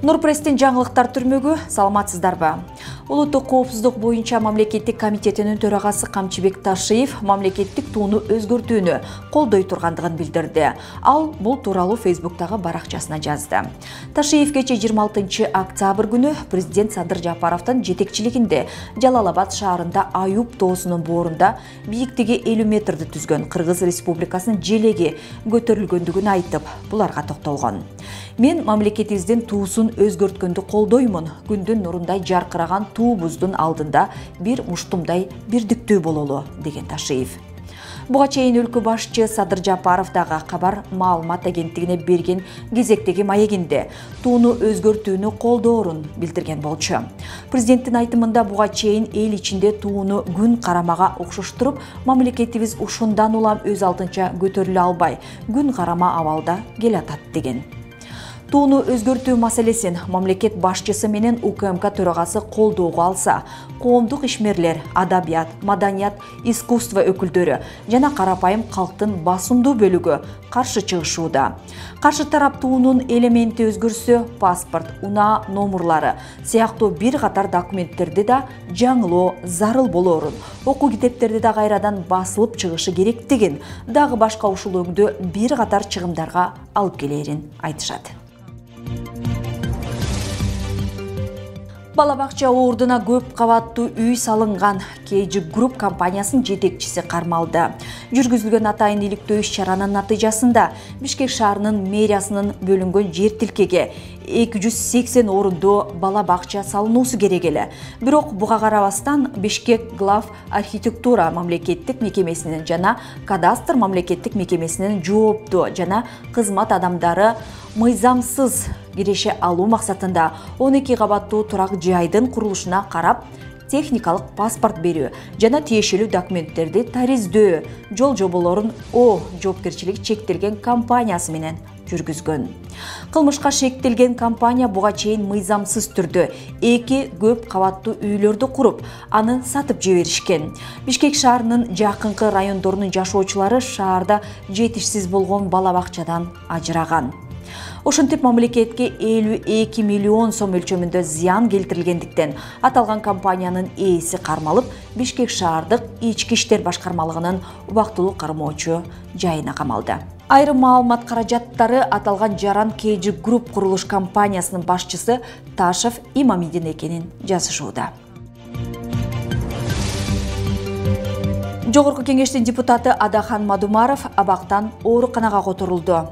Нурпресстин жаңылыктар түрмөгү саламатсыздарбы? Улуттук коопсуздук боюнча мамлекеттик комитетинин төрагасы Камчыбек Ташиев мамлекеттик тууну өзгөртүүнү колдой тургандыгын билдирди. Ал бул тууралуу Фейсбуктагы баракчасына жазды. Ташиев кече 26 октябрь күнү президент Садыр Жапаровдун жетекчилигинде Жалал-Абад шаарында Аюп тоосунун боорунда бийиктиги 50 метрди түзгөн Кыргыз Республикасынын желеги көтөрүлгөндүгүн айтып, буларга токтолгон. Мен мамлекетибиздин туусун өзгөрткөндү колдоймун. Күндүн нурундай жаркыраган туубуздун алдында бир муштумдай бирдиктүү бололу, деген Ташиев. Буга чейин өлкө башчы Садыр Жапаров дагы кабар маалымат агенттигине берген кезектеги маегинде тууну өзгөртүүнү колдоорун билдирген болчу. Президенттин айтымында буга чейин эл ичинде тууну күн карамага окшоштуруп, мамлекетибиз ушундан улам өз алдынча көтөрүлө албай, күн карама абалда келатат деген. Тууну өзгөртүү маселесин мамлекет башчысы менен УКМК төрагасы колдоого алса, коомдук ишмерлер, адабият, маданият, искусство өкүлдөрү жана карапайым калктын басымдуу бөлүгү каршы чыгышууда. Каршы тарап туунун элементи өзгөрсө, паспорт, унаа номурлары сыяктуу бир катар документтерди да жаңылоо зарыл болоорун, окуу китептерди да кайрадан басылып чыгышы керектигин, дагы башка ушул өңдө бир катар чыгымдарга алып келерин айтышат. Бала-бакча ордуна көп кабаттуу үй салынган KG Group компаниясынын жетекчиси кармалды. Жүргүзүлгөн атайын иликтөө иш-чаранын натыйжасында Бишкек шаарынын мэриясынын бөлүнгөн жер тилкеге 280 орунду бала-бакча салынуусу керек эле. Бирок буга карабастан Бишкек глав архитектура мамлекеттик мекемесинин жана кадастр мамлекеттик мекемесинин жооптуу жана кызмат адамдары мыйзамсыз киреше алуу максатында 12 кабаттуу турак жайдын курулушуна карап, техникалык паспорт берүү жана тиешелүү документтерди тариздөө жол жоболорун жоопкерчилиги чектелген компаниясы менен жүргүзгөн. Кылмышка шектелген компания буга чейин мыйзамсыз түрдө 2 көп кабаттуу үйлөрдү куруп, аны сатып жиберишкен. Бишкек шаарынын жакынкы райондорунун жашоочулары шаарда жетишсиз болгон бала-бакчадан ажыраган. Ошентип мамлекетке 52 миллион сом өлчөмүндө зыян келтирилгендиктен аталган компаниянын ээси кармалып, Бишкек шаардык ички иштер башкармалыгынын убактылуу кармоочу жайына камалды. Айрым маалымат каражаттары аталган жаран KG Group курулуш компаниясынын башчысы Ташев Имамидин экенин жазышууда. Жогорку кеңештин депутаты Адахан Мадумаров абактан ооруканага которулду.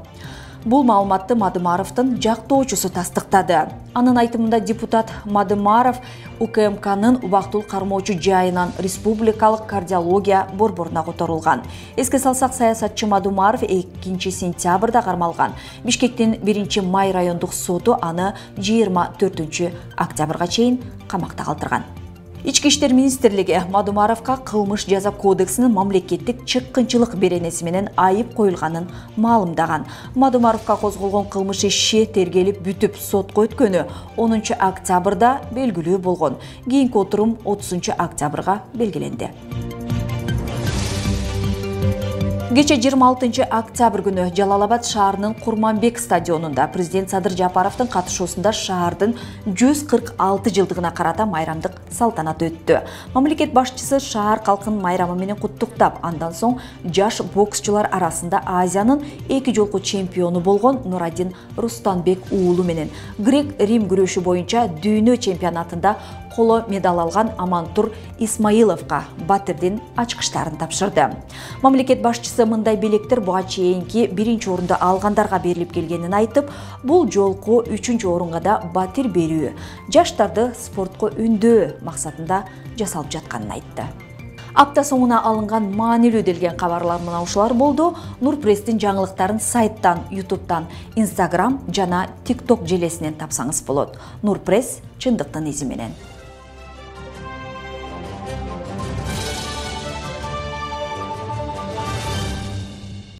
Бул маалыматты Мадумаровдун жактоочусу тастыктады. Анын айтымында депутат Мадумаров УКМКнын убактылуу кармоочу жайынан республикалык кардиология борборуна которулган. Эске салсак, саясатчы Мадумаров 2 сентябрда кармалган. Бишкектин 1 май райондук соту аны 24 октябрга чейин камакта калтырган. Ички иштер министрлиги Мадумаровка кылмыш жаза кодексинин мамлекеттик чыккынчылык беренеси менен айып коюлганын маалымдаган. Мадумаровка козголгон кылмыш иши тергелип бүтүп сотко өткөнү 10 октябрда белгилүү болгон. Кийинки отурум 30 октябрга белгиленди. Кече 26 октябрь күнү Жалал-Абад шаарынын Курманбек стадионунда президент Садыр Жапаровдун катышуусунда шаардын 146 жылдыгына карата майрамдык салтанат өттү. Мамлекет башчысы шаар калкын майрамы менен куттуктап, андан соң жаш боксчулар арасында Азиянын 2 жолку чемпиону болгон Нурадин Рустанбек уулу менен грек-рим күрөшү боюнча дүйнө чемпионатында коло медаль алган Амантур Исмаиловка батирдин ачкычтарын тапшырды. Мамлекет башчысы мындай белектер буга чейинки 1 орунду алгандарга берилип келгенин айтып, бул жолку 3 орунга да батир берүү жаштарды спортко үндөө максатында жасалып жатканын айтты. Апта соңуна алынган маанилүү делген кабарлар мына ушулар болду. Нурпресстин жаңылыктарын сайттан, YouTube'дан, Instagram жана TikTok желесинен тапсаңыз болот. Нурпресс чындыктын изи менен.